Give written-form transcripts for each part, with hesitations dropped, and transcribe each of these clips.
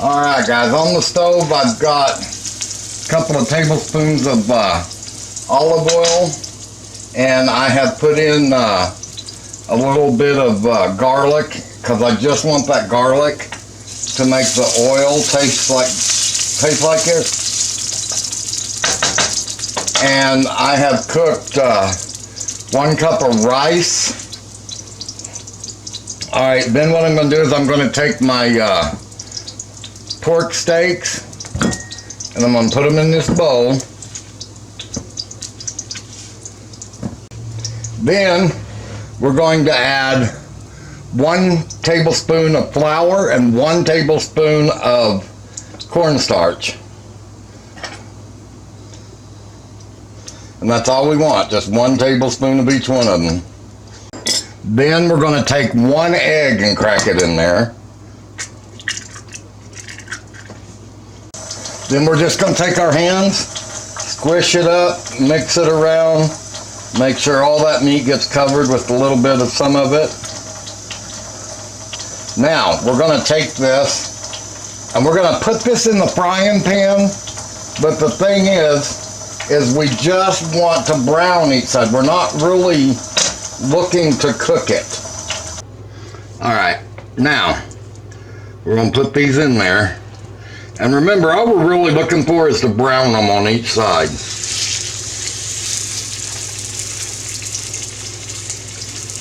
Alright guys, on the stove I've got a couple of tablespoons of olive oil, and I have put in a little bit of garlic, because I just want that garlic to make the oil taste like this. And I have cooked 1 cup of rice. Alright, then what I'm going to do is I'm going to take my pork steaks and I'm going to put them in this bowl. Then we're going to add 1 tablespoon of flour and 1 tablespoon of cornstarch. And that's all we want, just 1 tablespoon of each one of them. Then we're going to take 1 egg and crack it in there. Then we're just going to take our hands, squish it up, mix it around, make sure all that meat gets covered with a little bit of some of it. Now, we're going to take this and we're going to put this in the frying pan, but the thing is we just want to brown each side. We're not really looking to cook it. Alright, now we're going to put these in there. And remember, all we're really looking for is to brown them on each side.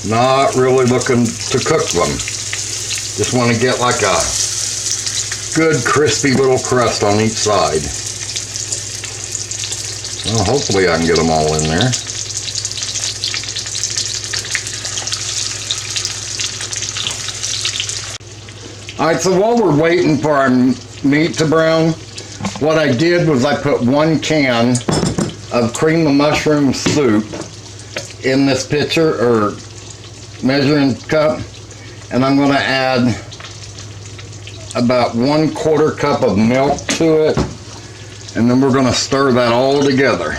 Not really looking to cook them. Just want to get like a good crispy little crust on each side. Well, hopefully I can get them all in there. Alright, so while we're waiting for our meat to brown, what I did was I put 1 can of cream of mushroom soup in this pitcher or measuring cup, and I'm going to add about 1/4 cup of milk to it, and then we're going to stir that all together.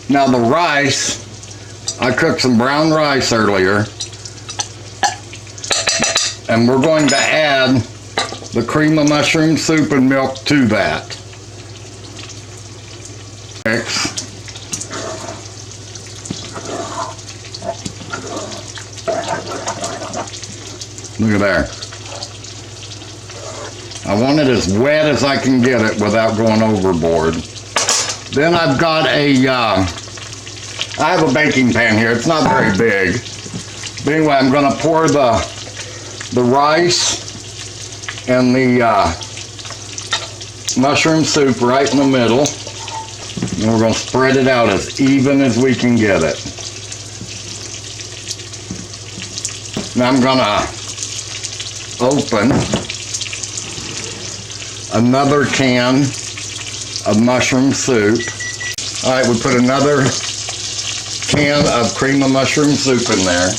Now the rice, I cooked some brown rice earlier, and we're going to add the cream of mushroom soup and milk to that. Mix. Look at there. I want it as wet as I can get it without going overboard. Then I've got I have a baking pan here. It's not very big. But anyway, I'm going to pour the rice and the mushroom soup right in the middle, and we're going to spread it out as even as we can get it. Now I'm going to open another can of mushroom soup. Alright, we put another can of cream of mushroom soup in there.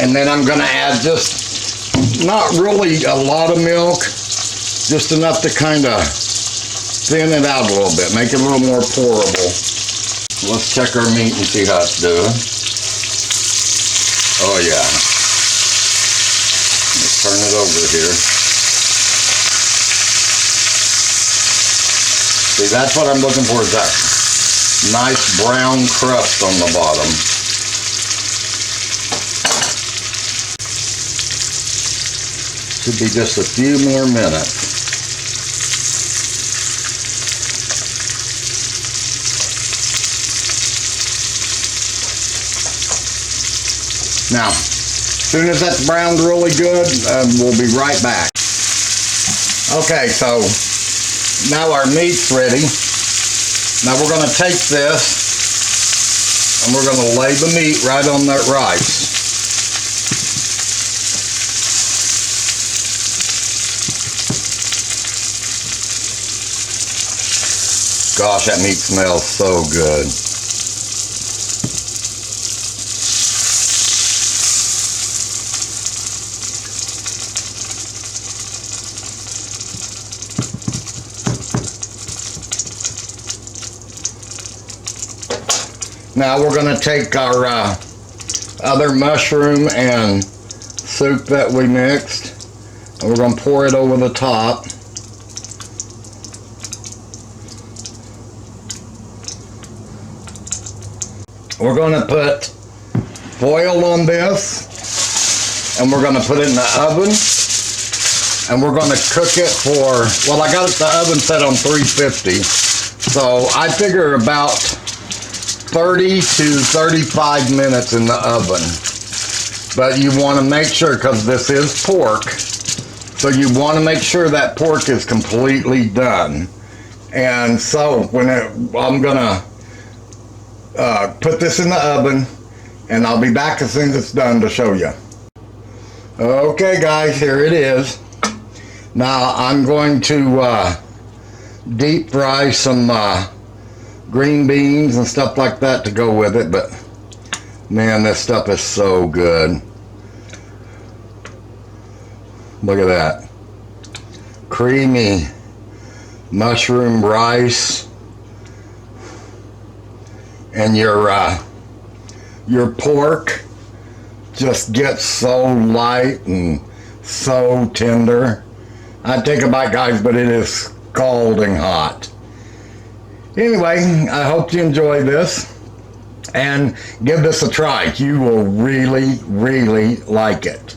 And then I'm going to add just not really a lot of milk, just enough to kind of thin it out a little bit, make it a little more pourable. Let's check our meat and see how it's doing. Oh yeah. Let's turn it over here. See, that's what I'm looking for, is that nice brown crust on the bottom. Should be just a few more minutes. Now, as soon as that's browned really good, we'll be right back. Okay, so now our meat's ready. Now we're going to take this and we're going to lay the meat right on that rice. Gosh, that meat smells so good. Now we're going to take our other mushroom and soup that we mixed. And we're going to pour it over the top. We're going to put foil on this, and we're going to put it in the oven, and we're going to cook it for, well, I got the oven set on 350, so I figure about 30 to 35 minutes in the oven. But you want to make sure, because this is pork, so you want to make sure that pork is completely done. And so I'm going to put this in the oven, and I'll be back as soon as it's done to show you. Okay guys, here it is. Now I'm going to deep fry some green beans and stuff like that to go with it, but man, this stuff is so good. Look at that. Creamy mushroom rice. And your pork just gets so light and so tender. I'd take a bite, guys, but it is scalding hot. Anyway, I hope you enjoy this and give this a try. You will really, really like it.